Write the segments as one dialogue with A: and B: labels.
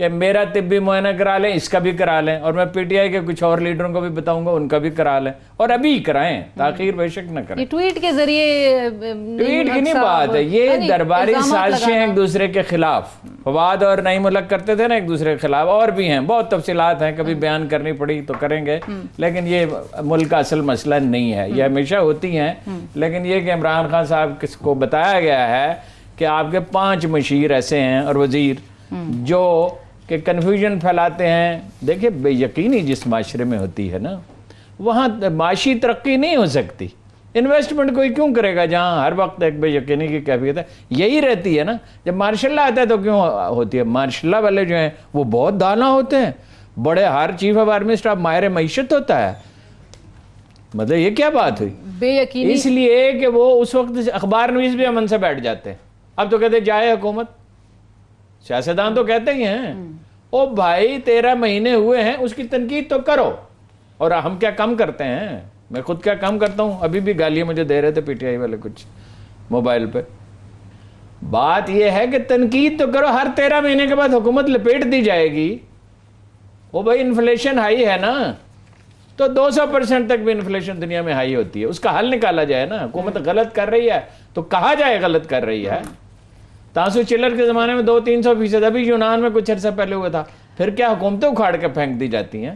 A: کہ میرا طبی معائنہ کرا لیں، اس کا بھی کرا لیں، اور میں پی ٹی آئی کے کچھ اور لیڈروں کو بھی بتاؤں گا ان کا بھی کرا لیں، اور ابھی کرائیں، تاخیر بے شک نہ کریں۔
B: یہ ٹویٹ کے ذریعے
A: ٹویٹ کی نہیں بات ہے، یہ درباری سازشیں ایک دوسرے کے خلاف، فواد اور نعیم الحق کرتے تھے نا ایک دوسرے کے خلاف، اور بھی ہیں بہت تفصیلات ہیں، کبھی بیان کرنی پڑی تو کریں گے، لیکن یہ ملک کا اصل مسئلہ نہیں ہے، یہ ہمیشہ ہوتی ہیں، لیکن یہ کہ عمران خان صاحب کس کو بتایا گیا ہے کہ آپ کے 5 مشیر ایسے ہیں اور وزیر جو کہ کنفیوژن پھیلاتے ہیں۔ دیکھیں بے یقینی جس معاشرے میں ہوتی ہے نا وہاں معاشی ترقی نہیں ہو سکتی، انویسٹمنٹ کوئی کیوں کرے گا جہاں ہر وقت ایک بے یقینی کی کیفیت ہے، یہی رہتی ہے نا۔ جب ماشاء اللہ آتا ہے تو کیوں ہوتی ہے؟ ماشاء اللہ والے جو ہیں وہ بہت دانا ہوتے ہیں، بڑے، ہر چیف آف آرمی اسٹاف ماہر معیشت ہوتا ہے، مطلب یہ کیا بات ہوئی؟
B: بے یقینی
A: اس لیے کہ وہ اس وقت اخبار نویس بھی امن سے بیٹھ جاتے ہیں، اب تو کہتے جائے حکومت، سیاستدان تو کہتے ہی ہیں او بھائی 13 مہینے ہوئے ہیں اس کی تنقید تو کرو، اور ہم کیا کم کرتے ہیں؟ میں خود کیا کم کرتا ہوں، ابھی بھی گالیاں مجھے دے رہے تھے پی ٹی آئی والے کچھ موبائل پہ۔ بات یہ ہے کہ تنقید تو کرو، ہر 13 مہینے کے بعد حکومت لپیٹ دی جائے گی، وہ بھائی انفلیشن ہائی ہے نا، تو 200% تک بھی انفلیشن دنیا میں ہائی ہوتی ہے، اس کا حل نکالا جائے نا۔ حکومت غلط کر رہی ہے تو کہا جائے غلط کر رہی ہے۔ تاسو چلر کے زمانے میں 200-300%، ابھی یونان میں کچھ عرصہ پہلے ہوا تھا، پھر کیا حکومتیں اکھاڑ کے پھینک دی جاتی ہیں؟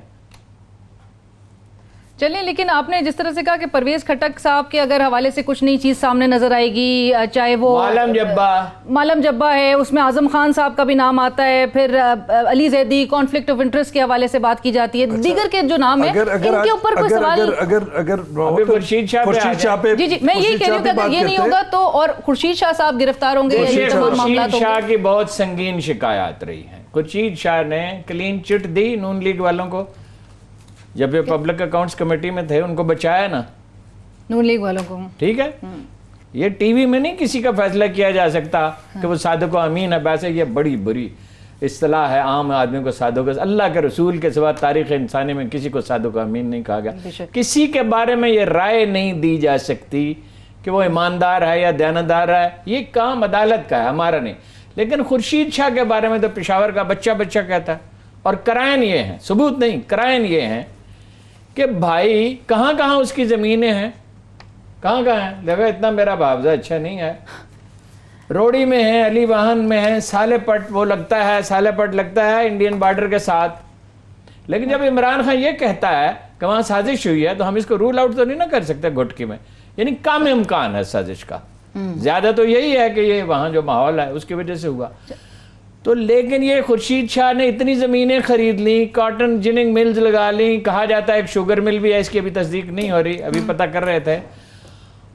B: چلیں، لیکن آپ نے جس طرح سے کہا کہ پرویز خٹک صاحب کے اگر حوالے سے کچھ نئی چیز سامنے نظر آئے گی، چاہے وہ مالم جبا ہے، اس میں اعظم خان صاحب کا بھی نام آتا ہے، پھر علی زیدی کانفلکٹ آف انٹرسٹ کے حوالے سے بات کی جاتی ہے، دیگر کے جو نام ہیں ان کے اوپر کوئی سوال؟
C: اگر
A: خورشید شاہ پہ
B: جی میں یہی کہہ رہی ہوں کہ اگر یہ نہیں ہوگا تو اور خورشید شاہ صاحب گرفتار ہوں گے،
A: خورشید شاہ کی بہت سنگین شکایات رہی ہیں۔ خورشید شاہ نے کلین چٹ دی نون لیگ والوں کو، جب یہ پبلک اکاؤنٹس کمیٹی میں تھے ان کو بچایا نا
B: نون لیگ والوں کو،
A: ٹھیک ہے۔ یہ ٹی وی میں نہیں کسی کا فیصلہ کیا جا سکتا کہ وہ صادق و امین ہے، ویسے یہ بڑی بری اصطلاح ہے عام آدمی کو صادق، اللہ کے رسول کے سوا تاریخ انسانی میں کسی کو صادق و امین نہیں کہا گیا۔ کسی کے بارے میں یہ رائے نہیں دی جا سکتی کہ وہ ایماندار ہے یا دیانتدار ہے، یہ کام عدالت کا ہے، ہمارا نہیں۔ لیکن خورشید شاہ کے بارے میں تو پشاور کا بچہ کہتا ہے، اور کرائن یہ ہیں، ثبوت نہیں، کرائن یہ ہیں کہ بھائی کہاں کہاں اس کی زمینیں ہیں، کہاں کہاں ہیں؟ دیکھو اتنا میرا معاوضہ اچھا نہیں ہے، روڑی میں ہے، علی واہن میں ہے، سالے پٹ وہ لگتا ہے، سالے پٹ لگتا ہے انڈین بارڈر کے ساتھ۔ لیکن جب عمران خان یہ کہتا ہے کہ وہاں سازش ہوئی ہے تو ہم اس کو رول آؤٹ تو نہیں نہ کر سکتے گھٹکی میں، یعنی کم امکان ہے سازش کا، زیادہ تو یہی ہے کہ یہ وہاں جو ماحول ہے اس کی وجہ سے ہوا۔ تو لیکن یہ خورشید شاہ نے اتنی زمینیں خرید لیں، کاٹن جننگ ملز لگا لیں، کہا جاتا ہے ایک شوگر مل بھی ہے، اس کی ابھی تصدیق نہیں ہو رہی، ابھی پتہ کر رہے تھے،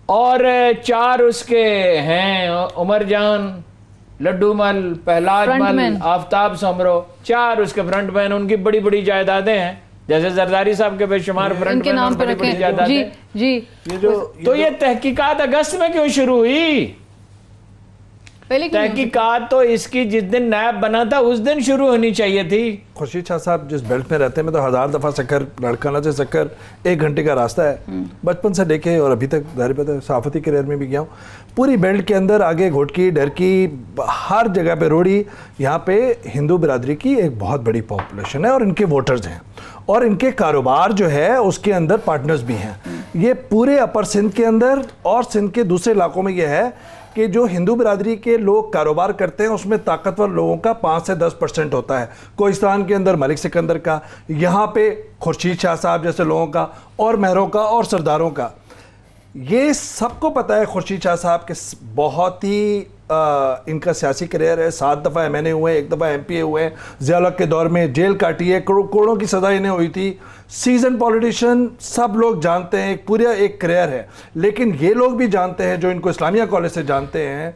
A: اور 4 اس کے ہیں، عمر جان، لڈو مل، پہلاج مل، آفتاب سمرو، 4 اس کے فرنٹ مین، ان کی بڑی بڑی جائیدادیں ہیں، جیسے زرداری صاحب کے بے شمار فرنٹ مین اور بڑی بڑی جائیدادیں۔
B: جی
A: تو یہ تحقیقات اگست میں کیوں شروع ہوئی؟ تحقیقات تو اس کی جس دن نیب بنا تھا اس دن شروع ہونی چاہیے تھی۔
C: خورشید شاہ صاحب جس بیلٹ میں رہتے ہیں، میں تو 1000 دفعہ سکر، لڑکانہ سے سکر 1 گھنٹے کا راستہ ہے، بچپن سے لے کے اور ابھی تک ظاہر بات ہے صحافتی کیریئر میں بھی گیا ہوں، پوری بیلٹ کے اندر آگے گھوٹکی، ڈرکی، ہر جگہ پہ روڑی، یہاں پہ ہندو برادری کی ایک بہت بڑی پاپولیشن ہے اور ان کے ووٹرز ہیں، اور ان کے کاروبار جو ہے اس کے اندر پارٹنرز بھی ہیں۔ یہ پورے اپر سندھ کے اندر اور سندھ کے دوسرے علاقوں میں یہ ہے کہ جو ہندو برادری کے لوگ کاروبار کرتے ہیں اس میں طاقتور لوگوں کا 5 سے 10% ہوتا ہے۔ کوہستان کے اندر ملک سکندر کا، یہاں پہ خورشید شاہ صاحب جیسے لوگوں کا، اور مہروں کا اور سرداروں کا۔ یہ سب کو پتہ ہے خورشید شاہ صاحب کے بہت ہی ان کا سیاسی کریئر ہے، 7 دفعہ MNA ہوئے، 1 دفعہ MP ہوئے، ضیاء الحق کے دور میں جیل کاٹی ہے، کروڑوں کی سزا انہیں ہوئی تھی، سیزن پولیٹیشین، سب لوگ جانتے ہیں، پورا ایک کریئر ہے۔ لیکن یہ لوگ بھی جانتے ہیں جو ان کو اسلامیہ کالج سے جانتے ہیں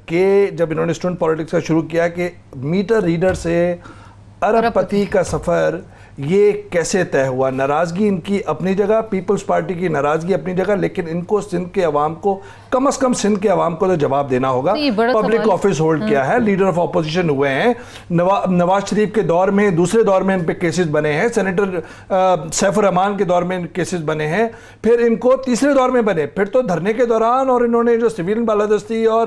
C: کہ جب انہوں نے اسٹوڈنٹ پولیٹکس کا شروع کیا کہ میٹر ریڈر سے ارب پتی کا سفر یہ کیسے طے ہوا۔ ناراضگی ان کی اپنی جگہ، پیپلز پارٹی کی ناراضگی اپنی جگہ، لیکن ان کو سندھ کے عوام کو کم از کم سندھ کے عوام کو تو جواب دینا ہوگا۔ پبلک آفس ہولڈ کیا ہے، لیڈر آف اپوزیشن ہوئے ہیں، نواز شریف کے دور میں، دوسرے دور میں ان پہ کیسز بنے ہیں، سینیٹر سیف الرحمان کے دور میں کیسز بنے ہیں، پھر ان کو تیسرے دور میں بنے، پھر تو دھرنے کے دوران، اور انہوں نے جو سویلین بالادستی اور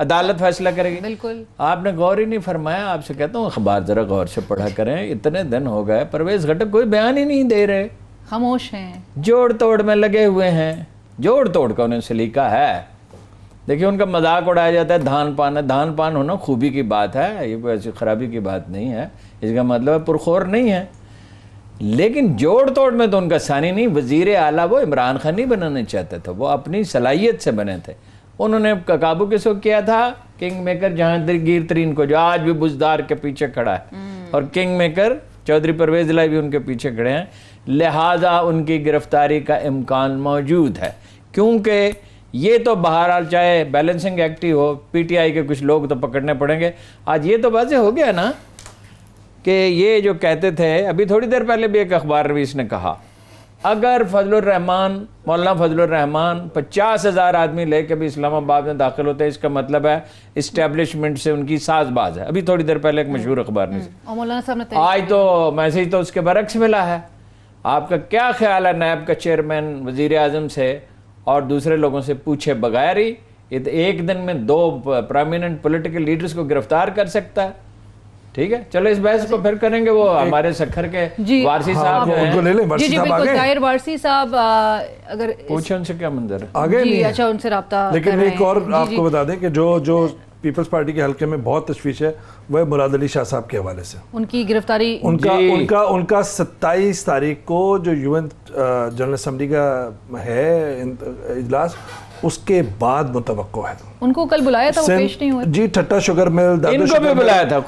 A: عدالت فیصلہ کرے گی.
B: بالکل.
A: آپ نے غور ہی نہیں فرمایا. آپ سے کہتا ہوں اخبار ذرا غور سے پڑھا کریں. اتنے دن ہو گئے پرویز خٹک کوئی بیان ہی نہیں دے رہے,
B: خاموش ہیں,
A: جوڑ توڑ میں لگے ہوئے ہیں. جوڑ توڑ کا انہیں سلیقہ ہے. دیکھیے ان کا مذاق اڑایا جاتا ہے دھان پان ہے. دھان پان ہونا خوبی کی بات ہے, یہ کوئی ایسی خرابی کی بات نہیں ہے. اس کا مطلب پرخور نہیں ہے. لیکن جوڑ توڑ میں تو ان کا ثانی نہیں. وزیر اعلیٰ وہ عمران خان نہیں بنانا چاہتے تھے, وہ اپنی صلاحیت سے بنے تھے. انہوں نے قابو کس کو کیا تھا؟ کنگ میکر جہانگیر ترین کو, جو آج بھی بزدار کے پیچھے کھڑا ہے, اور کنگ میکر چودھری پرویز الہی بھی ان کے پیچھے کھڑے ہیں. لہٰذا ان کی گرفتاری کا امکان موجود ہے, کیونکہ یہ تو بہرحال چاہے balancing act he who, P T I کے کچھ لوگ تو پکڑنے پڑیں گے. آج یہ تو واضح ہو گیا نا کہ یہ جو کہتے تھے, ابھی تھوڑی دیر پہلے بھی ایک اخبار نویس نے کہا, اگر فضل الرحمان, مولانا فضل الرحمان 50,000 آدمی لے کے بھی اسلام آباد میں داخل ہوتے ہیں, اس کا مطلب ہے اسٹیبلشمنٹ سے ان کی ساز باز ہے. ابھی تھوڑی دیر پہلے ایک مشہور اخبار نے,
B: مولانا صاحب نے
A: آج تو میسیج تو اس کے برعکس ملا ہے. آپ کا کیا خیال ہے نیب کا چیئرمین وزیر اعظم سے اور دوسرے لوگوں سے پوچھے بغیر ہی ایک دن میں 2 پرامیننٹ پولیٹیکل لیڈرز کو گرفتار کر سکتا ہے؟ ٹھیک ہے, چلو اس بحث کو پھر کریں گے. وہ ہمارے سکھر کے وارسی صاحب جو ہیں,
B: جی بالکل, طاہر وارسی صاحب, اگر
A: پوچھیں ان سے کیا منظر ہے
C: آگے نہیں.
B: اچھا ان سے رابطہ.
C: لیکن ایک اور آپ کو بتا دیں کہ جو پیپلز پارٹی کے حلقے میں بہت تشویش ہے وہ ہے مراد علی شاہ صاحب کے حوالے سے.
B: ان کی گرفتاری,
C: ان کا 27 تاریخ کو جو یو این جنرل اسمبلی کا ہے اجلاس, اس کے بعد متوقع ہے. ان
B: کو کل بلایا تھا, وہ پیش نہیں ہوئے.
C: جی ٹھٹا شوگر مل,
A: ان کو بھی بلایا تھا.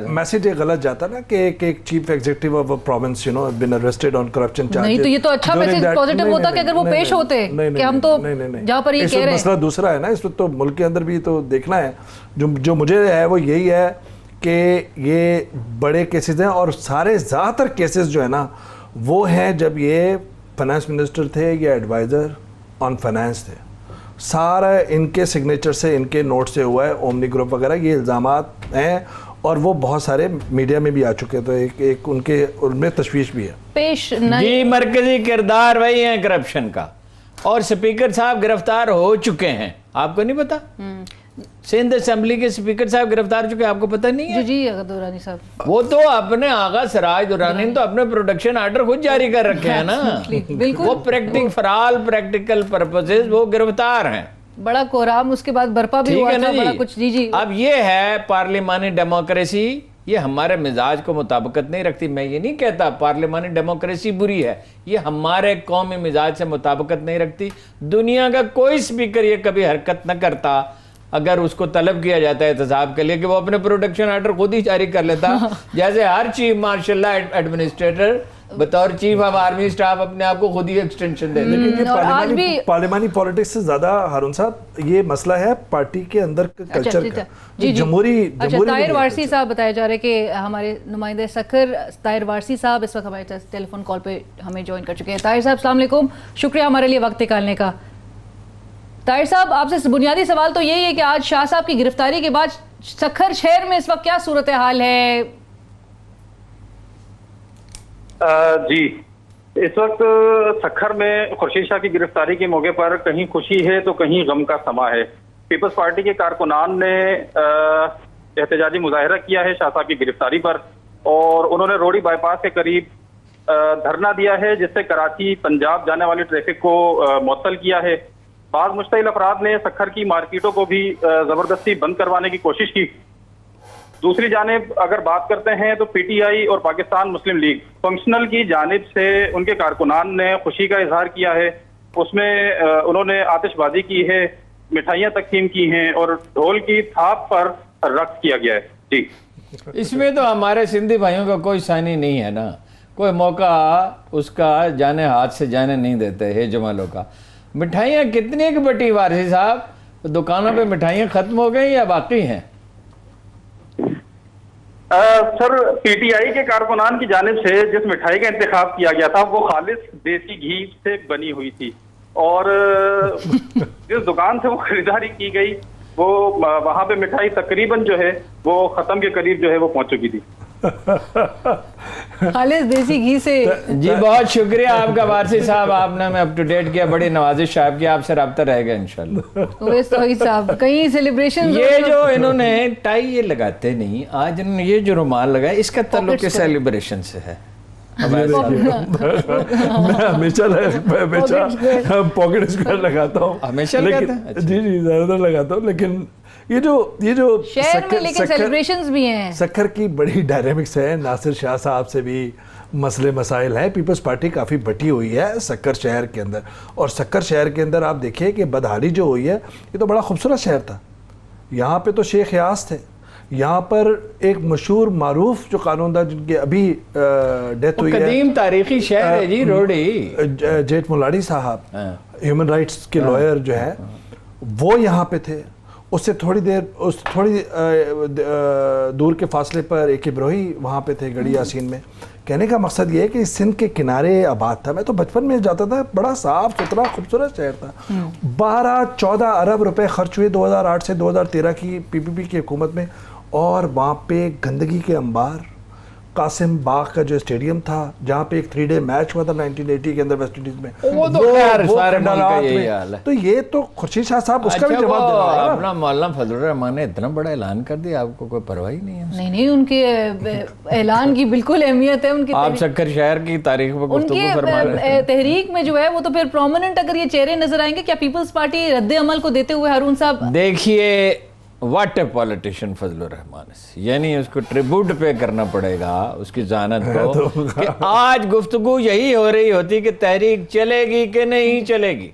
C: میسج غلط جاتا نا کہ ایک chief executive of province you know been arrested on corruption charges.
B: نہیں تو یہ تو اچھا میسج پازیٹیو ہوتا کہ اگر وہ پیش ہوتے, کہ ہم تو جہاں پر یہ کہہ رہے ہیں.
C: مسئلہ دوسرا ہے نا, اس وقت تو ملک کے اندر بھی تو دیکھنا ہے. جو مجھے ہے وہ یہی ہے کہ یہ بڑے کیسز ہیں, اور سارے زیادہ تر کیسز جو ہے نا وہ ہیں جب یہ فائنانس منسٹر تھے یا ایڈوائزر آن فائنانس تھے. سارا ان کے سگنیچر سے, ان کے نوٹ سے ہوا ہے. اومنی گروپ وغیرہ یہ الزامات ہیں, اور وہ بہت سارے میڈیا میں بھی آ چکے, تو ایک ان میں تشویش بھی ہے.
B: پیش
A: جی مرکزی کردار وہی ہے کرپشن کا, اور سپیکر صاحب گرفتار ہو چکے ہیں. آپ کو نہیں پتا؟ سندھ اسمبلی کے سپیکر صاحب گرفتار ہو چکے ہیں, آپ کو پتہ نہیں ہے؟
B: جی دورانی صاحب,
A: وہ تو اپنے آغا سراج دورانی نے تو اپنے پروڈکشن آرڈر خود جاری کر رکھے ہیں نا. وہ فار پریکٹیکل پرپسز وہ گرفتار ہیں.
B: بڑا کوہرام اس کے بعد برپا بھی ہوا تھا, بڑا کچھ. جی
A: اب یہ ہے پارلیمانی ڈیموکریسی, یہ ہمارے مزاج کو مطابقت نہیں رکھتی. میں یہ نہیں کہتا پارلیمانی ڈیموکریسی بری ہے, یہ ہمارے قومی مزاج سے مطابقت نہیں رکھتی. دنیا کا کوئی سپیکر یہ کبھی حرکت نہ کرتا اگر اس کو طلب کیا جاتا ہے احتساب کے لیے کہ وہ اپنے پروڈکشن آرڈر خود ہی جاری کر لیتا. جیسے ہر چیف مارشل اللہ ایڈمنسٹریٹر بطور چیف آف آرمی سٹاف اپنے آپ کو خود ہی ایکسٹینشن دے دے.
C: پارلیمانی پالیٹکس سے زیادہ ہارون صاحب یہ مسئلہ ہے پارٹی کے اندر کلچر کا, جمہوری.
B: طاہر وارسی صاحب بتایا جا رہا ہے کہ ہمارے نمائندے سکھر طاہر وارسی صاحب اس وقت ہمارے ٹیلی فون کال پہ ہمیں جوائن کر چکے ہیں. طاہر صاحب السلام علیکم, شکریہ ہمارے لیے وقت نکالنے کا. طاہر صاحب آپ سے بنیادی سوال تو یہی ہے کہ آج شاہ صاحب کی گرفتاری کے بعد سکھر شہر میں اس وقت کیا صورتحال ہے؟
D: جی اس وقت سکھر میں خورشید شاہ کی گرفتاری کے موقع پر کہیں خوشی ہے تو کہیں غم کا سما ہے. پیپلز پارٹی کے کارکنان نے احتجاجی مظاہرہ کیا ہے شاہ صاحب کی گرفتاری پر, اور انہوں نے روڑی بائی پاس کے قریب دھرنا دیا ہے, جس سے کراچی پنجاب جانے والی ٹریفک کو معطل کیا ہے. بعض مشتعل افراد نے سکھر کی مارکیٹوں کو بھی زبردستی بند کروانے کی کوشش کی. دوسری جانب اگر بات کرتے ہیں تو پی ٹی آئی اور پاکستان مسلم لیگ فنکشنل کی جانب سے ان کے کارکنان نے خوشی کا اظہار کیا ہے. اس میں انہوں نے آتش بازی کی ہے, مٹھائیاں تقسیم کی ہیں, اور ڈھول کی تھاپ پر رقص کیا گیا ہے. جی
A: اس میں تو ہمارے سندھی بھائیوں کا کوئی ثانی نہیں ہے نا, کوئی موقع اس کا جانے ہاتھ سے جانے نہیں دیتے ہے جمالوں کا. مٹھائیاں کتنی کی بٹی وارسی صاحب, دکانوں پہ مٹھائیاں ختم ہو گئی یا باقی ہیں؟
D: سر پی ٹی آئی کے کارکنان کی جانب سے جس مٹھائی کا انتخاب کیا گیا تھا وہ خالص دیسی گھی سے بنی ہوئی تھی, اور جس دکان سے وہ خریداری کی گئی وہ وہاں پہ مٹھائی تقریباً جو ہے وہ ختم کے قریب جو ہے وہ پہنچ چکی تھی.
B: خالص دیسی گھی سے.
A: جی بہت شکریہ آپ کا وارثی صاحب, آپ نے ہمیں اپ ٹو ڈیٹ کیا, بڑی نوازش آپ کی, آپ سے رابطہ رہے گا انشاءاللہ.
B: اویس توحید صاحب کئی سیلیبریشن,
A: یہ جو انہوں نے ٹائی یہ لگاتے نہیں, آج انہوں نے یہ جو رومال لگایا اس کا تعلق کس سیلیبریشن سے ہے؟
C: میں ہمیشہ پاکٹ اسکوائر لگاتا ہوں,
A: ہمیشہ لگاتے ہیں.
C: جی جی زیادہ تر لگاتا ہوں, لیکن یہ جو
B: شہر میں لیکن سیلیبریشنز بھی ہیں.
C: سکھر کی بڑی ڈائنامکس ہے, ناصر شاہ صاحب سے بھی مسئلے مسائل ہیں, پیپلز پارٹی کافی بٹی ہوئی ہے سکھر شہر کے اندر, اور سکھر شہر کے اندر آپ دیکھیں کہ بدحالی جو ہوئی ہے, یہ تو بڑا خوبصورت شہر تھا. یہاں پہ تو شیخ یاس تھے, یہاں پر ایک مشہور معروف جو قانون دان جن کے ابھی ڈیتھ ہوئی ہے,
A: قدیم تاریخی شہر ہے جی روڑی,
C: جیٹ ملاڑی صاحب ہیومن رائٹس کے لائر جو ہے, وہ یہاں پہ تھے. اس سے تھوڑی دور کے فاصلے پر ایک ابروہی وہاں پہ تھے گڑھی یاسین میں. کہنے کا مقصد یہ ہے کہ سندھ کے کنارے آباد تھا. میں تو بچپن میں جاتا تھا, بڑا صاف ستھرا خوبصورت شہر تھا. 12-14 ارب روپے خرچ ہوئے 2008 سے 2013 کی پی پی پی کی حکومت میں, اور وہاں پہ گندگی کے انبار. قاسم باغ کا جو اسٹیڈیم تھا جہاں پہ ایک 3 ڈے میچ ہوا تھا 1980 کے اندر ویسٹ انڈیز میں,
A: وہ تو خیر سارے ملک کا یہی حال ہے.
C: تو یہ تو خورشید شاہ صاحب اس کا بھی جواب دینا ہے.
A: اپنا مولانا فضل الرحمان نے اتنا بڑا اعلان کر دیا, آپ کو کوئی پرواہ ہی نہیں ہے؟
B: نہیں, ان کے اعلان کی بالکل اہمیت ہے. ان کی
A: آپ سکھر شہر کی تاریخ پر گفتگو فرما رہے ہیں.
B: تحریک میں جو ہے وہ تو پھر پرومیننٹ اگر یہ چہرے نظر آئیں گے, کیا پیپلز پارٹی رد عمل کو دیتے ہوئے ہارون صاحب؟
A: دیکھیے واٹ اے پولیٹیشین فضل الرحمان, یعنی اس کو ٹریبیوٹ پے کرنا پڑے گا اس کی ذہانت کو, کہ آج گفتگو یہی ہو رہی ہوتی کہ تحریک چلے گی کہ نہیں چلے گی.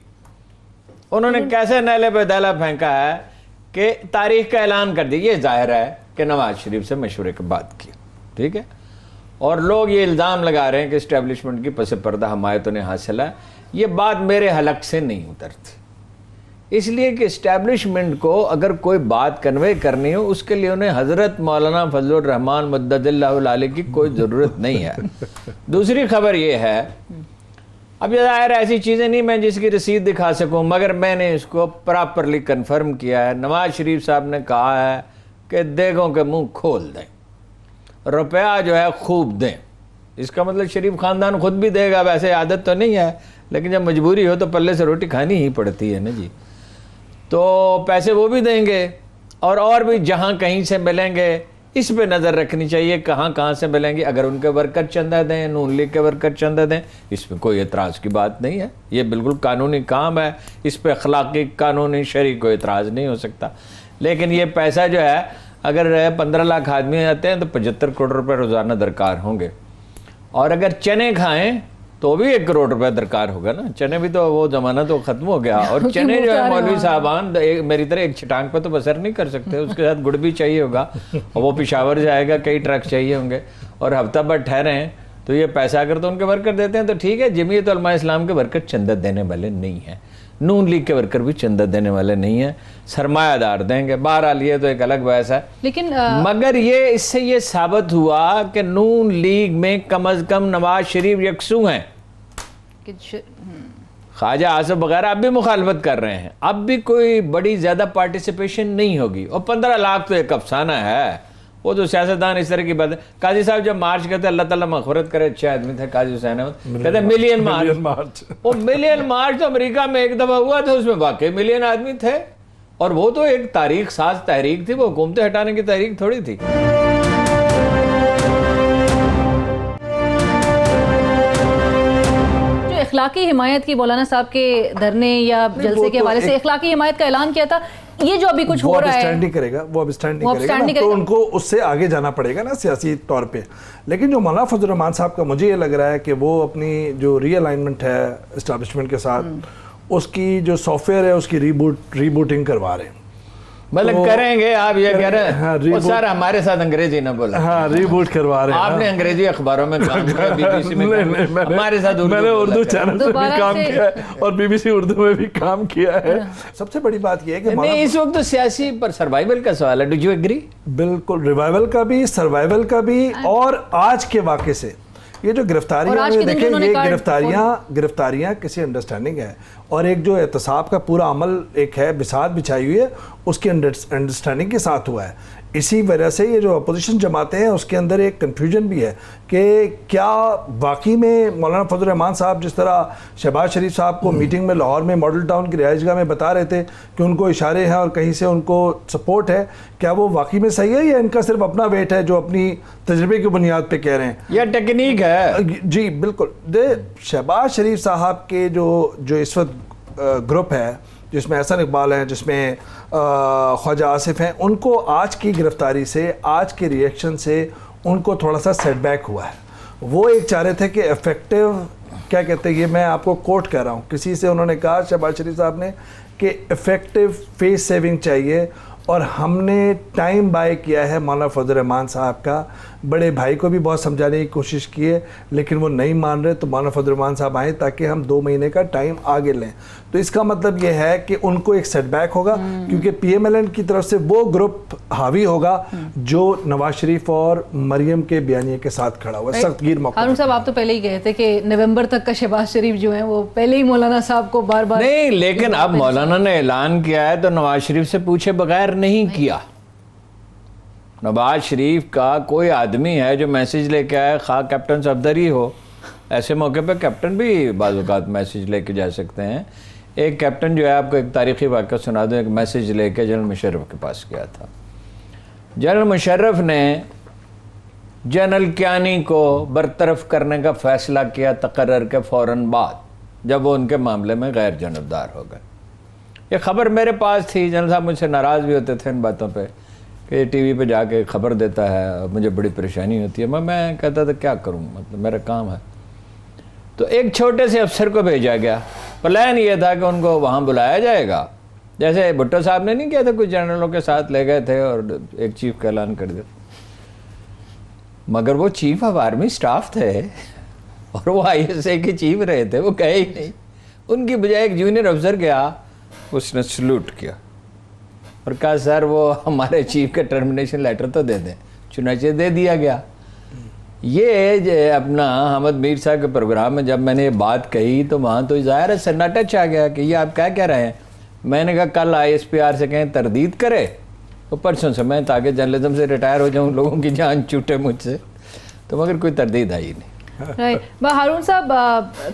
A: انہوں نے کیسے نیلے پہ دہلا پھینکا ہے کہ تاریخ کا اعلان کر دیا. یہ ظاہر ہے کہ نواز شریف سے مشورے کے بعد کیا, ٹھیک ہے, اور لوگ یہ الزام لگا رہے ہیں کہ اسٹیبلشمنٹ کی پس پردہ حمایت انہیں حاصل ہے. یہ بات میرے حلق سے نہیں اترتی, اس لیے کہ اسٹیبلشمنٹ کو اگر کوئی بات کنوے کرنی ہو اس کے لیے انہیں حضرت مولانا فضل الرحمان مدد اللہ العالی کی کوئی ضرورت نہیں ہے. دوسری خبر یہ ہے, اب یہ ظاہر ایسی چیزیں نہیں میں جس کی رسید دکھا سکوں, مگر میں نے اس کو پراپرلی کنفرم کیا ہے. نواز شریف صاحب نے کہا ہے کہ دیگوں کے منہ کھول دیں, روپیہ جو ہے خوب دیں. اس کا مطلب شریف خاندان خود بھی دے گا, ویسے عادت تو نہیں ہے, لیکن جب مجبوری ہو تو پلے سے روٹی کھانی ہی پڑتی ہے نا جی. تو پیسے وہ بھی دیں گے, اور بھی جہاں کہیں سے ملیں گے اس پہ نظر رکھنی چاہیے کہاں سے ملیں گے. اگر ان کے ورکر چندہ دیں, نون لیگ کے ورکر چندہ دیں, اس میں کوئی اعتراض کی بات نہیں ہے. یہ بالکل قانونی کام ہے, اس پہ اخلاقی قانونی شرعی کوئی اعتراض نہیں ہو سکتا. لیکن یہ پیسہ جو ہے اگر 15 لاکھ آدمی آتے ہیں تو 75 کروڑ روپے روزانہ درکار ہوں گے, اور اگر چنے کھائیں تو بھی 1 کروڑ روپے درکار ہوگا نا. چنے بھی تو وہ زمانہ تو ختم ہو گیا, اور چنے جو ہے مولوی صاحبان میری طرح ایک چھٹانگ پہ تو بسر نہیں کر سکتے, اس کے ساتھ گڑ بھی چاہیے ہوگا, اور وہ پشاور جائے گا, کئی ٹرک چاہیے ہوں گے, اور ہفتہ بھر ٹھہرے ہیں. تو یہ پیسہ اگر تو ان کے ورکر دیتے ہیں تو ٹھیک ہے. جمعیت علماء اسلام کے ورکر چندہ دینے والے نہیں ہیں, نون لیگ کے ورکر بھی چندہ دینے والے نہیں ہیں, سرمایہ دار دیں گے. بہرحال یہ تو ایک الگ بحث ہے, لیکن مگر یہ اس سے یہ ثابت ہوا کہ نون لیگ میں کم از کم نواز شریف یکسو ہیں. خواجہ آصف وغیرہ اب بھی مخالفت کر رہے ہیں, اب بھی کوئی بڑی زیادہ پارٹیسپیشن نہیں ہوگی. اور 15 لاکھ تو ایک افسانہ ہے, وہ تو سیاستدان اس طرح کی بات ہے. قاضی صاحب جب مارچ کرتے اللہ تعالیٰ مغفرت کرے, اچھے آدمی تھے قاضی حسین احمد, کہتے ہیں ملین مارچ. وہ ملین مارچ تو امریکہ میں ایک دفعہ ہوا تھا, اس میں واقعی ملین آدمی تھے, اور وہ تو ایک تاریخ ساز تحریک تھی, وہ حکومتیں ہٹانے کی تحریک تھوڑی تھی.
B: اخلاقی حمایت کی مولانا صاحب کے دھرنے یا جلسے کے حوالے سے اخلاقی حمایت کا اعلان کیا تھا, یہ جو ابھی کچھ ہو رہا ہے
C: وہ اب اسٹینڈ نہیں کرے گا, تو ان کو اس سے آگے جانا پڑے گا نا سیاسی طور پہ. لیکن جو مولانا فضل الرحمان صاحب کا مجھے یہ لگ رہا ہے کہ وہ اپنی جو ری الائنمنٹ ہے اسٹیبلشمنٹ کے ساتھ, اس کی جو سافٹ ویئر ہے اس کی ری بوٹنگ کروا رہے ہیں.
A: مطلب کریں گے آپ یہ کہہ رہے ہیں سر ہمارے ساتھ انگریزی نہ بولا,
C: ہاں ری بوٹ کروا رہے ہیں.
A: آپ نے انگریزی اخباروں میں کام کیا, بی بی سی میں ہمارے ساتھ
C: میں نے اردو چینل پہ بھی کام کیا ہے, اور بی بی سی اردو میں بھی کام کیا ہے. سب سے بڑی بات یہ ہے کہ
A: نہیں, اس وقت تو سیاسی پر سروائیول کا سوال ہے. Do you agree? بالکل,
C: ریوائیول کا بھی, سروائیول کا بھی, اور آج کے واقعے سے یہ جو گرفتاریاں دیکھیں, یہ گرفتاریاں کسی انڈرسٹینڈنگ ہے, اور ایک جو احتساب کا پورا عمل ایک ہے بساط بچھائی ہوئی ہے, اس کی انڈرسٹینڈنگ کے ساتھ ہوا ہے. اسی وجہ سے یہ جو اپوزیشن جماعتیں ہیں اس کے اندر ایک کنفیوژن بھی ہے کہ کیا واقعی میں مولانا فضل الرحمان صاحب جس طرح شہباز شریف صاحب کو میٹنگ میں لاہور میں ماڈل ٹاؤن کی رہائش گاہ میں بتا رہے تھے کہ ان کو اشارے ہیں اور کہیں سے ان کو سپورٹ ہے، کیا وہ واقعی میں صحیح ہے یا ان کا صرف اپنا ویٹ ہے جو اپنی تجربے کی بنیاد پہ کہہ رہے ہیں؟
A: یہ ٹیکنیک ہے
C: جی بالکل. شہباز شریف صاحب کے جو اس وقت گروپ ہے جس میں احسن اقبال ہیں، جس میں خواجہ آصف ہیں، ان کو آج کی گرفتاری سے، آج کے ریئیکشن سے ان کو تھوڑا سا سیٹ بیک ہوا ہے. وہ ایک چاہ رہے تھے کہ افیکٹو کیا کہتے ہیں، یہ میں آپ کو کوٹ کہہ رہا ہوں، کسی سے انہوں نے کہا شہباز شریف صاحب نے کہ افیکٹو فیس سیونگ چاہیے، اور ہم نے ٹائم بائی کیا ہے مولانا فضل الرحمان صاحب کا. بڑے بھائی کو بھی بہت سمجھانے کی کوشش کی ہے لیکن وہ نہیں مان رہے، تو مولانا فضل الرحمان صاحب آئیں تاکہ ہم 2 مہینے کا ٹائم آگے لیں. تو اس کا مطلب یہ ہے کہ ان کو ایک سیٹ بیک ہوگا کیونکہ پی ایم ایل این کی طرف سے وہ گروپ حاوی ہوگا جو نواز شریف اور مریم کے بیانیے کے ساتھ کھڑا ہوا ہے. سخت گیر موقع.
B: ہارون صاحب آپ تو پہلے ہی کہے تھے کہ نومبر تک کا شہباز شریف جو ہیں وہ پہلے ہی مولانا صاحب کو بار بار
A: نہیں، لیکن اب مولانا نے اعلان کیا ہے تو نواز شریف سے پوچھے بغیر نہیں کیا. نواز شریف کا کوئی آدمی ہے جو میسیج لے کے آئے، خواہ کیپٹن صفدر ہی ہو، ایسے موقع پہ کیپٹن بھی بعض اوقات میسیج لے کے جا سکتے ہیں. ایک کیپٹن جو ہے، آپ کو ایک تاریخی واقعہ سنا دوں، ایک میسیج لے کے جنرل مشرف کے پاس گیا تھا. جنرل مشرف نے جنرل کیانی کو برطرف کرنے کا فیصلہ کیا تقرر کے فوراً بعد، جب وہ ان کے معاملے میں غیر جانبدار ہو گئے. یہ خبر میرے پاس تھی، جنرل صاحب مجھ سے ناراض بھی ہوتے تھے ان باتوں پہ کہ ٹی وی پہ جا کے خبر دیتا ہے، مجھے بڑی پریشانی ہوتی ہے. میں کہتا تھا کیا کروں، مطلب میرا کام ہے. تو ایک چھوٹے سے افسر کو بھیجا گیا. پلان یہ تھا کہ ان کو وہاں بلایا جائے گا، جیسے بھٹو صاحب نے نہیں کیا تھا، کچھ جنرلوں کے ساتھ لے گئے تھے اور ایک چیف کا اعلان کر دیا. مگر وہ چیف آف آرمی سٹاف تھے اور وہ آئی ایس اے کے چیف رہے تھے، وہ گئے ہی نہیں. ان کی بجائے ایک جونیئر افسر گیا، اس نے سلوٹ کیا اور کہا سر وہ ہمارے چیف کا ٹرمینیشن لیٹر تو دے دیں. چنانچہ دے دیا گیا. یہ اپنا حامد میر صاحب کے پروگرام میں جب میں نے یہ بات کہی تو وہاں تو ظاہر ہے سناٹا چھا گیا کہ یہ آپ کیا کہہ رہے ہیں. میں نے کہا کل آئی ایس پی آر سے کہیں تردید کرے تو پرسوں سے میں تاکہ جرنلزم سے ریٹائر ہو جاؤں، لوگوں کی جان چھوٹے مجھ سے، تو مگر کوئی تردید آئی نہیں.
B: ہارون صاحب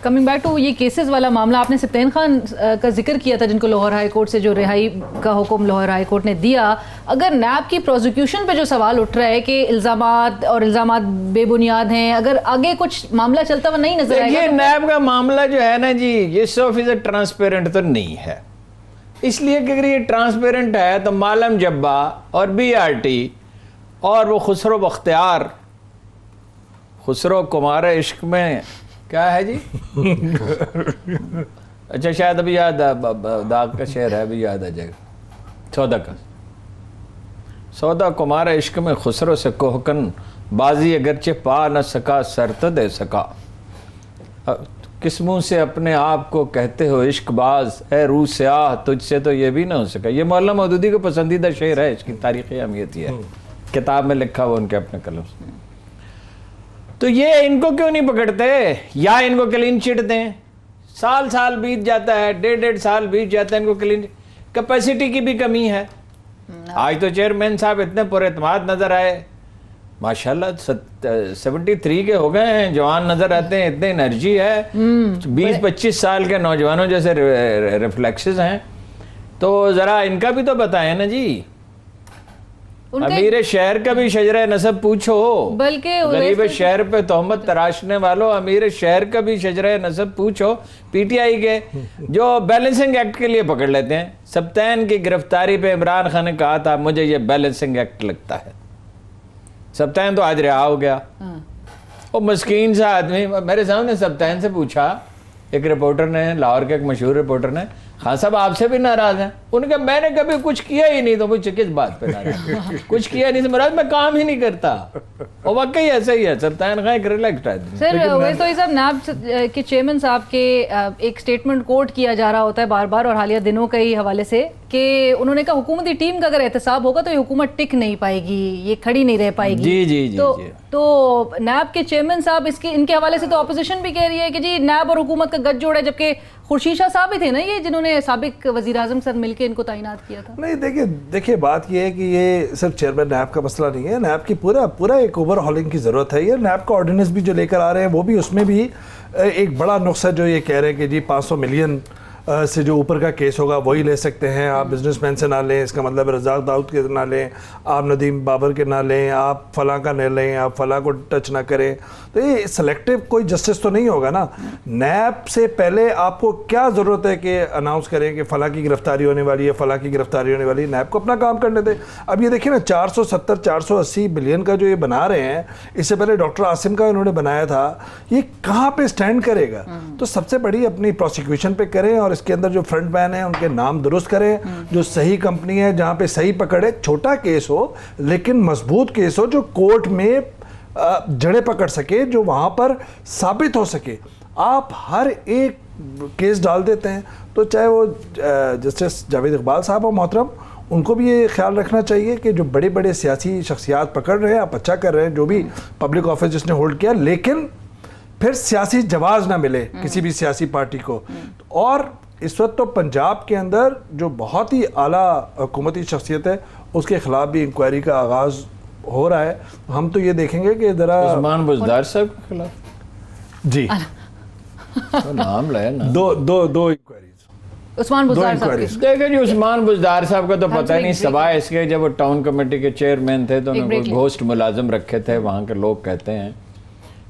B: کمنگ بیک ٹو یہ کیسز والا معاملہ، آپ نے سبطین خان کا ذکر کیا تھا جن کو لاہور ہائی کورٹ سے جو رہائی کا حکم لاہور ہائی کورٹ نے دیا. اگر نیب کی پروزیکیوشن پہ جو سوال اٹھ رہا ہے کہ الزامات بے بنیاد ہیں، اگر آگے کچھ معاملہ چلتا ہوا نہیں نظر آئے گا،
A: یہ نیب کا معاملہ جو ہے نا جی، یہ 100% ٹرانسپیرنٹ تو نہیں ہے. اس لیے کہ اگر یہ ٹرانسپیرنٹ ہے تو معلم جبا اور بی آر ٹی اور وہ خسرو بختیار، خسرو کمار عشق میں کیا ہے جی اچھا شاید ابھی یاد داغ کا شعر ہے، ابھی یاد آ جائے گا. سودا کمار عشق میں خسرو سے کوہکن بازی اگرچہ پا نہ سکا سر تو دے سکا. کس منہ سے اپنے آپ کو کہتے ہو عشق باز، اے روح سیاہ تجھ سے تو یہ بھی نہ ہو سکا. یہ مولانا مودودی کو پسندیدہ شعر ہے، اس کی تاریخی اہمیت یہ ہے، کتاب میں لکھا ہوا ان کے اپنے قلم سے. تو یہ ان کو کیوں نہیں پکڑتے یا ان کو کلین چٹ دیں؟ سال بیت جاتا ہے، 1.5 سال بیت جاتا ہے، ان کو کلین کیپیسٹی کی بھی کمی ہے. آج تو چیئرمین صاحب اتنے پر اعتماد نظر آئے، ماشاءاللہ 73 کے ہو گئے ہیں، جوان نظر آتے ہیں، اتنے انرجی ہے، 20-25 سال کے نوجوانوں جیسے ریفلیکسز ہیں. تو ذرا ان کا بھی تو بتائیں نا جی. امیر شہر کا بھی شجرہ نسب پوچھو،
B: بلکہ
A: غریب شہر پہ تہمت تراشنے والوں امیر شہر کا بھی شجرہ نسب پوچھو. پی ٹی آئی کے جو بیلنسنگ ایکٹ کے لیے پکڑ لیتے ہیں، سبطین کی گرفتاری پہ عمران خان نے کہا تھا مجھے یہ بیلنسنگ ایکٹ لگتا ہے. سبطین تو آج رہا ہو گیا. وہ مسکین سا آدمی میرے سامنے سبطین سے پوچھا، ایک رپورٹر نے، لاہور کے ایک مشہور رپورٹر نے، خان صاحب آپ سے بھی ناراض ہیں؟ انہوں نے کہا میں نے کبھی کچھ کیا ہی نہیں، تو مجھ سے کس بات پہ ناراض؟ کچھ کیا نہیں تو مراد میں کام ہی نہیں کرتا. اور واقعی ایسا ہی ہے، سبطین خان ایک ریلیکسڈ آدمی.
B: سر ویسے صاحب نیب کے چیئرمین صاحب کے ایک سٹیٹمنٹ کوٹ کیا جا رہا ہوتا ہے بار بار، اور حالیہ دنوں کے ہی حوالے سے، کہ انہوں نے کہا حکومتی ٹیم کا اگر احتساب ہوگا تو یہ حکومت ٹک نہیں پائے گی، یہ کھڑی نہیں رہ پائے گی.
A: جی
B: تو نیب کے چیئرمین صاحب ان کے حوالے سے تو اپوزیشن بھی کہہ رہی ہے کہ جی نیب اور حکومت کا گٹھ جوڑ ہے، جبکہ خورشید شاہ صاحب ہی تھے نا یہ جنہوں نے سابق وزیر اعظم کے ساتھ مل کے ان کو تعینات کیا تھا؟
C: نہیں دیکھیے بات یہ ہے کہ یہ صرف چیئرمین نیب کا مسئلہ نہیں ہے، نیب کی پورا ایک اوور ہالنگ کی ضرورت ہے. یہ نیب کا آرڈیننس بھی جو لے کر آ رہے ہیں وہ بھی اس میں بھی ایک بڑا نقص ہے جو یہ کہہ رہے ہیں کہ جی 500 ملین سے جو اوپر کا کیس ہوگا وہی لے سکتے ہیں، آپ بزنس مین سے نہ لیں، اس کا مطلب رزاق داؤد کے نہ لیں، آپ ندیم بابر کے نہ لیں، آپ فلاں کا نہ لیں، آپ فلاں کو ٹچ نہ کریں. تو یہ سلیکٹیو کوئی جسٹس تو نہیں ہوگا نا. نیب سے پہلے آپ کو کیا ضرورت ہے کہ اناؤنس کریں کہ فلاں کی گرفتاری ہونے والی ہے، فلاں کی گرفتاری ہونے والی ہے؟ نیب کو اپنا کام کرنے دیں. اب یہ دیکھیں نا 480 بلین کا جو یہ بنا رہے ہیں، اس سے پہلے ڈاکٹر عاصم کا انہوں نے بنایا تھا، یہ کہاں پہ سٹینڈ کرے گا؟ تو سب سے بڑی اپنی پروسیکیوشن پہ کریں اور اس کے اندر جو فرنٹ مین ہیں ان کے نام درست کریں، جو صحیح کمپنی ہے جہاں پہ صحیح پکڑے، چھوٹا کیس ہو لیکن مضبوط کیس ہو جو کورٹ میں جڑے پکڑ سکے، جو وہاں پر ثابت ہو سکے. آپ ہر ایک کیس ڈال دیتے ہیں. تو چاہے وہ جسٹس جاوید اقبال صاحب ہو محترم، ان کو بھی یہ خیال رکھنا چاہیے کہ جو بڑے بڑے سیاسی شخصیات پکڑ رہے ہیں، آپ اچھا کر رہے ہیں جو بھی پبلک آفس جس نے ہولڈ کیا، لیکن پھر سیاسی جواز نہ ملے کسی بھی سیاسی پارٹی کو. اور اس وقت تو پنجاب کے اندر جو بہت ہی اعلیٰ حکومتی شخصیت ہے اس کے خلاف بھی انکوائری کا آغاز ہو رہا ہے. ہم تو یہ دیکھیں گے کہ ذرا
A: عثمان بزدار صاحب کے خلاف
C: جی
A: نام لے نا
C: دو انکوائریز
B: عثمان بزدار صاحب کی.
A: دیکھیں جی عثمان بزدار صاحب کا تو پتہ نہیں، سوائے اس کے جب وہ ٹاؤن کمیٹی کے چیئرمین تھے تو انہوں نے گھوسٹ ملازم رکھے تھے وہاں کے لوگ کہتے ہیں،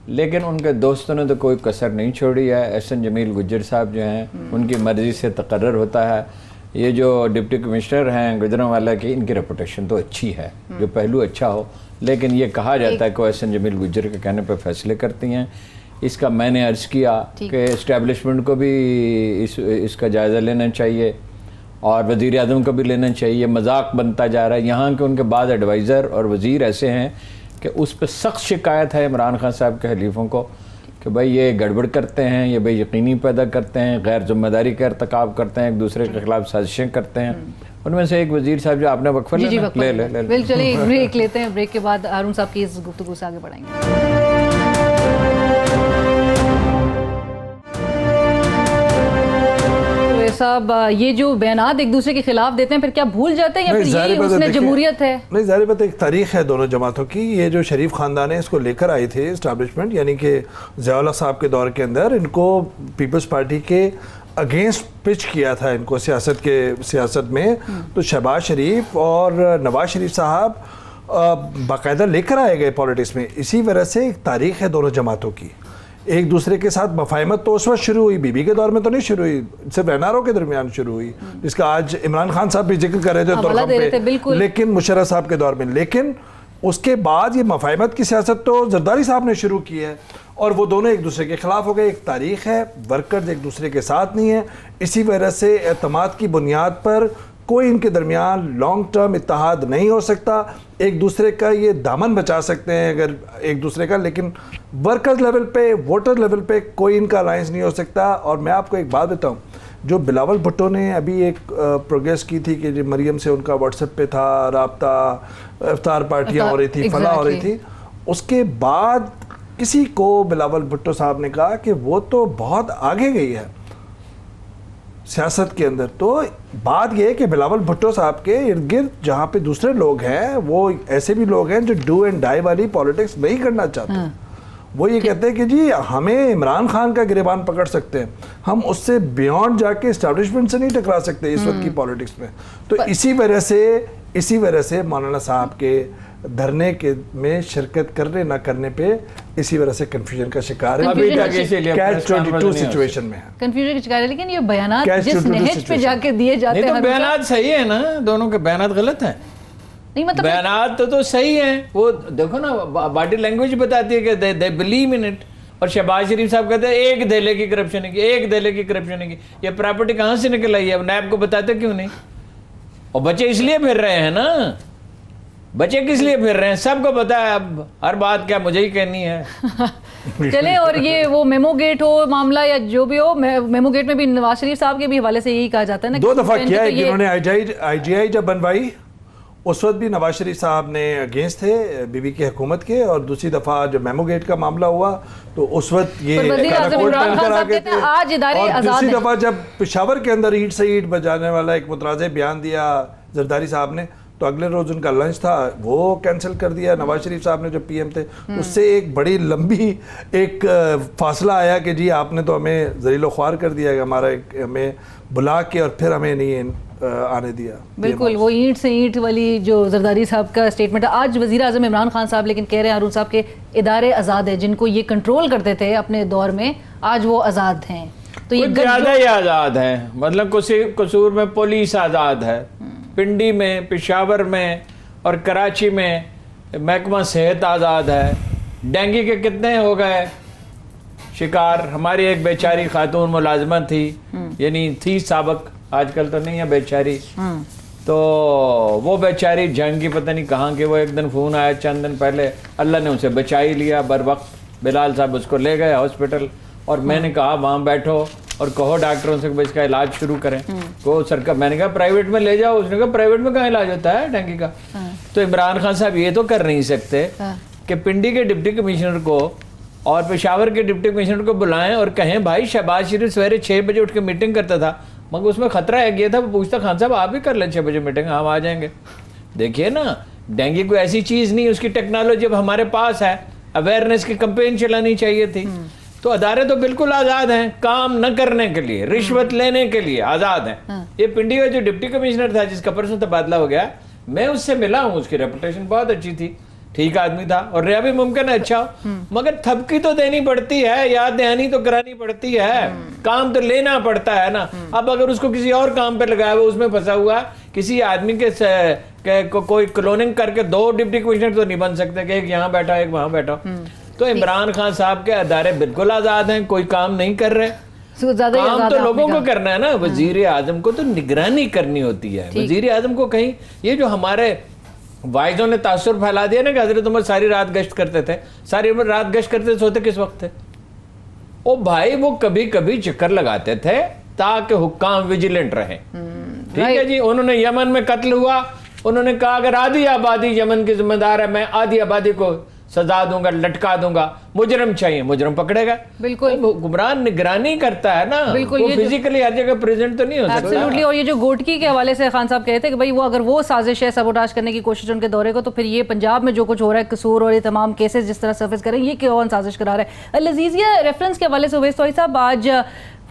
A: لیکن ان کے دوستوں نے تو کوئی کسر نہیں چھوڑی ہے. احسن جمیل گجر صاحب جو ہیں ان کی مرضی سے تقرر ہوتا ہے. یہ جو ڈپٹی کمشنر ہیں گجرانوالہ کی، ان کی ریپوٹیشن تو اچھی ہے، جو پہلو اچھا ہو، لیکن یہ کہا جاتا ہے کہ احسن جمیل گجر کے کہنے پہ فیصلے کرتی ہیں. اس کا میں نے عرض کیا کہ اسٹیبلشمنٹ کو بھی اس کا جائزہ لینا چاہیے اور وزیر اعظم کو بھی لینا چاہیے. مذاق بنتا جا رہا ہے. یہاں کے ان کے بعض ایڈوائزر اور وزیر ایسے ہیں کہ اس پہ سخت شکایت ہے عمران خان صاحب کے حلیفوں کو کہ بھائی یہ گڑبڑ کرتے ہیں، یہ بے یقینی پیدا کرتے ہیں، غیر ذمہ داری کا ارتکاب کرتے ہیں، ایک دوسرے کے خلاف سازشیں کرتے ہیں. ان میں سے ایک وزیر صاحب جو آپ نے وقفہ
B: لے چلیں ایک بریک لیتے ہیں. بریک کے بعد ہارون صاحب کی اس گفتگو سے آگے بڑھائیں گے. صاحب یہ جو بیانات ایک دوسرے کے خلاف دیتے ہیں پھر کیا بھول جاتے ہیں یا پھر یہ اس نے جمہوریت ہے؟
C: نہیں، ظاہر بات ایک تاریخ ہے دونوں جماعتوں کی. یہ جو شریف خاندان ہے اس کو لے کر آئے تھے اسٹیبلشمنٹ، یعنی کہ ضیاء اللہ صاحب کے دور کے اندر ان کو پیپلز پارٹی کے اگینسٹ پچ کیا تھا ان کو سیاست میں. تو شہباز شریف اور نواز شریف صاحب باقاعدہ لے کر آئے گئے پالیٹکس میں. اسی وجہ سے ایک تاریخ ہے دونوں جماعتوں کی. ایک دوسرے کے ساتھ مفاہمت تو اس وقت شروع ہوئی، بی بی کے دور میں تو نہیں شروع ہوئی، صرف این آر او کے درمیان شروع ہوئی، جس کا آج عمران خان صاحب بھی ذکر کر رہے تھے ترقم پہ، لیکن مشرف صاحب کے دور میں. لیکن اس کے بعد یہ مفاہمت کی سیاست تو زرداری صاحب نے شروع کی ہے اور وہ دونوں ایک دوسرے کے خلاف ہو گئے. ایک تاریخ ہے، ورکرز ایک دوسرے کے ساتھ نہیں ہیں. اسی وجہ سے اعتماد کی بنیاد پر کوئی ان کے درمیان لانگ ٹرم اتحاد نہیں ہو سکتا. ایک دوسرے کا یہ دامن بچا سکتے ہیں اگر ایک دوسرے کا، لیکن ورکرز لیول پہ، ووٹر لیول پہ کوئی ان کا الائنس نہیں ہو سکتا. اور میں آپ کو ایک بات بتاؤں، جو بلاول بھٹو نے ابھی ایک پروگریس کی تھی کہ مریم سے ان کا واٹس ایپ پہ تھا رابطہ، افطار پارٹیاں ہو رہی تھی، فلاں ہو رہی تھی، اس کے بعد کسی کو بلاول بھٹو صاحب نے کہا کہ وہ تو بہت آگے گئی ہے سیاست کے اندر. تو بات یہ ہے کہ بلاول بھٹو صاحب کے ارد گرد جہاں پہ دوسرے لوگ ہیں وہ ایسے بھی لوگ ہیں جو ڈو اینڈ ڈائی والی پالیٹکس نہیں کرنا چاہتے. وہ یہ کہتے ہیں کہ جی ہمیں عمران خان کا گریبان پکڑ سکتے ہیں، ہم اس سے بیونڈ جا کے اسٹیبلشمنٹ سے نہیں ٹکرا سکتے اس وقت کی پالیٹکس میں. تو اسی وجہ سے مولانا صاحب کے دھرنے کے میں شرکت کرنے نہ کرنے پہ اسی وجہ سے کنفیوژن کا شکار ہے. کیچ 22 سچویشن میں ہے،
B: کنفیوژن کا شکار ہے. لیکن یہ بیانات جس نہج پہ جا کے دیے جاتے ہیں،
A: بیانات صحیح ہیں نا، دونوں کے بیانات غلط ہیں.
B: نہیں مطلب
A: بیانات تو صحیح ہیں، وہ دیکھو نا باڈی لینگویج بتاتی ہے کہ they believe in it. اور شہباز شریف صاحب کہتے ہیں ایک دہلے کی کرپشن ہے، ایک دہلے کی کرپشن ہے. یہ پراپرٹی کہاں سے نکل آئی ہے؟ اب نیب کو بتاتے کیوں نہیں؟ اور بچے اس لیے پھر رہے ہیں نا، بچے کس لیے پھر رہے ہیں سب کو پتا ہے. اب ہر بات کیا مجھے ہی کہنی ہے.
B: چلیں، اور یہ وہ میمو گیٹ ہو معاملہ یا جو بھی ہو، میمو گیٹ میں بھی نواز شریف صاحب کے بھی حوالے سے یہی کہا جاتا ہے نا
C: 2 دفعہ کیا ہے کہ انہوں نے آئی جی آئی جب بنوائی اس وقت بھی نواز شریف صاحب نے اگینسٹ تھے بی بی کی حکومت کے, اور دوسری دفعہ جب میمو گیٹ کا معاملہ ہوا تو اس وقت یہ
B: وزیر اعظم عمران خان صاحب کہتے ہیں آج ادارے
C: اور
B: آزاد
C: دوسری
B: ہیں.
C: دفعہ جب پشاور کے اندر اینٹ سے اینٹ بجانے والا ایک متنازع بیان دیا زرداری صاحب نے, تو اگلے روز ان کا لنچ تھا وہ کینسل کر دیا نواز شریف صاحب نے جب پی ایم تھے. اس سے ایک بڑی لمبی ایک فاصلہ آیا کہ جی آپ نے تو ہمیں ذلیل و خوار کر دیا, ہمیں بلا کے اور پھر ہمیں نہیں آنے دیا.
B: بالکل وہ اینٹ سے اینٹ والی جو زرداری صاحب کا اسٹیٹمنٹ ہے. آج وزیر اعظم عمران خان صاحب لیکن کہہ رہے ہیں ہارون صاحب کے ادارے آزاد ہیں, جن کو یہ کنٹرول کرتے تھے اپنے دور میں آج وہ آزاد ہیں. تو یہ
A: زیادہ ہی آزاد ہے, مطلب قصور میں پولیس آزاد ہے, پنڈی میں, پشاور میں اور کراچی میں محکمہ صحت آزاد ہے. ڈینگی کے کتنے ہو گئے شکار. ہماری ایک بیچاری خاتون ملازمہ تھی, یعنی تھی سابق, آج کل تو نہیں ہے بیچاری, تو وہ بیچاری جنگ کی پتہ نہیں کہاں کے, وہ ایک دن فون آیا چند دن پہلے, اللہ نے اسے بچا ہی لیا بر وقت. بلال صاحب اس کو لے گئے ہاسپٹل, اور میں نے کہا وہاں بیٹھو اور کہو ڈاکٹروں سے کہ اس کا علاج شروع کریں. تو سرکار, میں نے کہا پرائیویٹ میں لے جاؤ. اس نے کہا پرائیویٹ میں کہاں علاج ہوتا ہے ڈینگی کا. تو عمران خان صاحب یہ تو کر نہیں سکتے کہ پنڈی کے ڈپٹی کمشنر کو اور پشاور کے ڈپٹی کمشنر کو بلائیں اور کہیں بھائی شہباز شریف سویرے 6 بجے اٹھ کے میٹنگ کرتا تھا, مگر اس میں خطرہ ہے یہ تھا, وہ پوچھتا خان صاحب آپ بھی کر لیں 6 بجے میٹنگ, ہم آ جائیں گے. دیکھیے نا, ڈینگی کوئی ایسی چیز نہیں, اس کی ٹیکنالوجی اب ہمارے پاس ہے, اویئرنیس کی کمپین چلانی چاہیے تھی. تو ادارے تو بالکل آزاد ہیں, کام نہ کرنے کے لیے, رشوت لینے کے لیے آزاد ہیں. یہ پنڈی کا جو ڈپٹی کمشنر تھا جس کا پرسوں تبادلہ ہو گیا, میں اس سے ملا ہوں, اس کی ریپوٹیشن بہت اچھی تھی, ٹھیک آدمی تھا, اور رہا بھی ممکن ہے اچھا ہو, مگر تھپکی تو دینی پڑتی ہے, یاد دہانی تو کرانی پڑتی ہے, کام تو لینا پڑتا ہے نا. اب اگر اس کو کسی اور کام پہ لگایا ہوا, اس میں پھنسا ہوا, کسی آدمی کے کوئی کلوننگ کر کے 2 ڈپٹی کمشنر تو نہیں بن سکتے کہ ایک یہاں بیٹھا ایک وہاں بیٹھا. تو عمران خان صاحب کے ادارے بالکل آزاد ہیں, کوئی کام نہیں کر رہے. کام تو لوگوں کو کرنا ہے نا. وزیر اعظم کو تو نگرانی کرنی ہوتی ہے. وزیر اعظم کو کہیں, یہ جو ہمارے وائزوں نے تاثر پھیلا دیا نا کہ حضرت عمر ساری رات گشت کرتے تھے, ساری عمر رات گشت کرتے, سوتے کس وقت تھے؟ او بھائی وہ کبھی کبھی چکر لگاتے تھے تاکہ حکام ویجیلنٹ رہیں. ٹھیک ہے جی, انہوں نے یمن میں قتل ہوا, انہوں نے کہا اگر آدھی آبادی یمن کی ذمہ دار ہے, میں آدھی آبادی کو سزا دوں گا, لٹکا دوں گا. مجرم چاہیے, مجرم پکڑے گا. بالکل حکمران نگرانی کرتا ہے نا, بالکل فزیکلی ہر جگہ پریزنٹ تو نہیں ہو سکتا.
B: ایبسلیوٹلی. اور یہ جو گوٹکی کے حوالے سے خان صاحب کہتے ہیں کہ بھائی وہ اگر وہ سازش ہے سبوٹاج کرنے کی کوشش ان کے دورے کو, تو پھر یہ پنجاب میں جو کچھ ہو رہا ہے قصور اور یہ تمام کیسز جس طرح سرفیس کریں, یہ کون سازش کرا رہا ہے. لذیذیہ ریفرنس کے حوالے سے اویس طویل صاحب, آج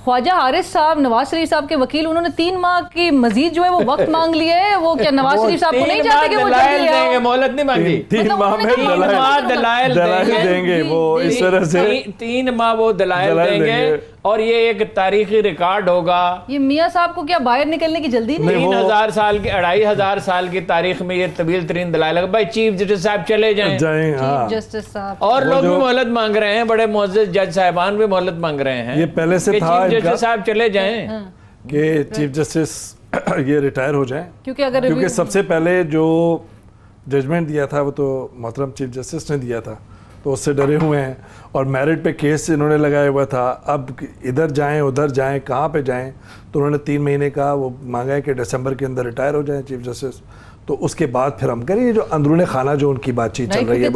B: خواجہ حارث صاحب نواز شریف صاحب کے وکیل, انہوں نے 3 ماہ کی مزید جو ہے وہ وقت مانگ لیے ہے. وہ کیا نواز شریف صاحب کو نہیں چاہتے کہ وہ جلدی
A: دیں گے؟ مہلت نہیں مانگی,
C: 3 ماہ میں دلائل دیں گے. وہ اس طرح سے
A: 3 ماہ وہ دلائل دیں گے, اور یہ ایک تاریخی ریکارڈ ہوگا. یہ
B: میاں صاحب کو کیا باہر نکلنے کی جلدی نہیں؟
A: 3000 سال کی 2500 سال کی تاریخ میں یہ طویل ترین دلائل. بھائی چیف جسٹس صاحب چلے جائیں,
B: چیف جسٹس صاحب
A: اور لوگ بھی مہلت مانگ رہے ہیں, بڑے معزز جج صاحبان بھی مہلت مانگ رہے ہیں.
C: یہ پہلے سے تھا
A: چیف جسٹس صاحب چلے جائیں
C: کہ چیف جسٹس یہ ریٹائر ہو جائیں,
B: کیونکہ
C: سب سے پہلے جو ججمنٹ دیا تھا وہ تو محترم چیف جسٹس نے دیا تھا, تو اس سے ڈرے ہوئے ہیں. اور میرٹ پہ کیس انہوں نے لگایا ہوا تھا, اب ادھر جائیں ادھر جائیں کہاں پہ جائیں, تو انہوں نے 3 مہینے کا وہ مانگا ہے کہ دسمبر کے اندر ریٹائر ہو جائیں چیف جسٹس. تو اس کے بعد پھر ہم کریں. یہ جو اندرون خانہ جو ان کی بات چیت چل رہی ہے,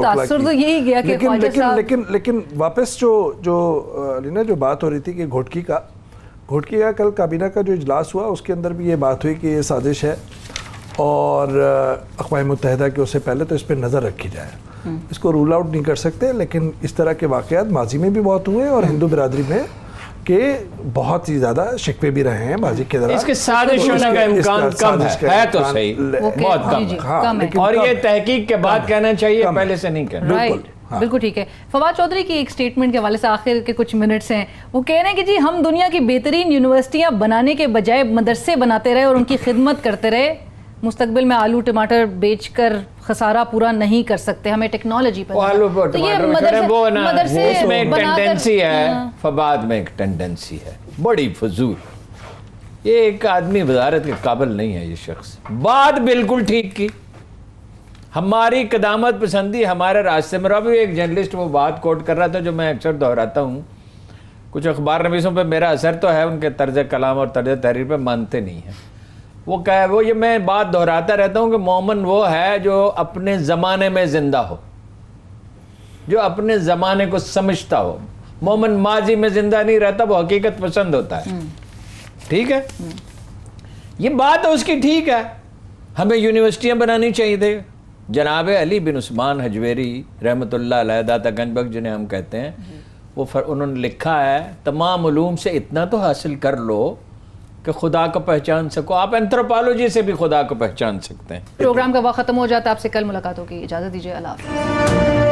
C: لیکن واپس جو لینا جو بات ہو رہی تھی کہ گھوٹکی کا کل کابینہ کا جو اجلاس ہوا, اس کے اندر بھی یہ بات ہوئی کہ یہ سازش ہے, اور اقوام متحدہ کے اس سے پہلے تو اس پہ نظر رکھی جائے. اس کو رول آؤٹ نہیں کر سکتے, لیکن اس طرح کے واقعات ماضی میں بھی بہت ہوئے, اور ہندو برادری میں کہ بہت ہی زیادہ شکوے بھی رہے ہیں ماضی کے دوران.
A: اس کے سازش ہونے کا امکان کم ہے تو صحیح, بہت کم ہے, اور یہ تحقیق کے بعد کہنا چاہیے, پہلے سے نہیں کہنا.
B: بالکل ٹھیک ہے. فواد چودھری کی ایک سٹیٹمنٹ کے حوالے سے آخر کے کچھ منٹس ہیں, وہ کہہ رہے ہیں کہ جی ہم دنیا کی بہترین یونیورسٹیاں بنانے کے بجائے مدرسے بناتے رہے اور ان کی خدمت کرتے رہے. مستقبل میں آلو ٹماٹر بیچ کر خسارہ پورا نہیں کر سکتے, ہمیں ٹیکنالوجی پر.
A: تو یہ مدرسے اس میں ایک ٹینڈنسی ہے, فواد میں ایک ٹینڈنسی ہے بڑی فضول. یہ ایک آدمی وزارت کے قابل نہیں ہے یہ شخص. بات بالکل ٹھیک کی, ہماری قدامت پسندی ہمارے راستے میں. ابھی ایک جرنلسٹ وہ بات کوٹ کر رہا تھا جو میں اکثر دہراتا ہوں, کچھ اخبار نویسوں پہ میرا اثر تو ہے, ان کے طرز کلام اور طرز تحریر پہ مانتے نہیں ہیں. وہ یہ میں بات دہراتا رہتا ہوں کہ مومن وہ ہے جو اپنے زمانے میں زندہ ہو، جو اپنے زمانے کو سمجھتا ہو. مومن ماضی میں زندہ نہیں رہتا، وہ حقیقت پسند ہوتا ہے. ٹھیک ہے، یہ بات اس کی ٹھیک ہے. ہمیں یونیورسٹیاں بنانی چاہیے تھے. جناب علی بن عثمان حجویری رحمۃ اللہ علیہ داتا گنج بخش جنہیں ہم کہتے ہیں، انہوں نے لکھا ہے تمام علوم سے اتنا تو حاصل کر لو کہ خدا کو پہچان سکو. آپ اینتھروپالوجی سے بھی خدا کو پہچان سکتے ہیں.
B: پروگرام کا وقت ختم ہو جاتا ہے. آپ سے کل ملاقات ہوگی. اجازت دیجیے. اللہ حافظ.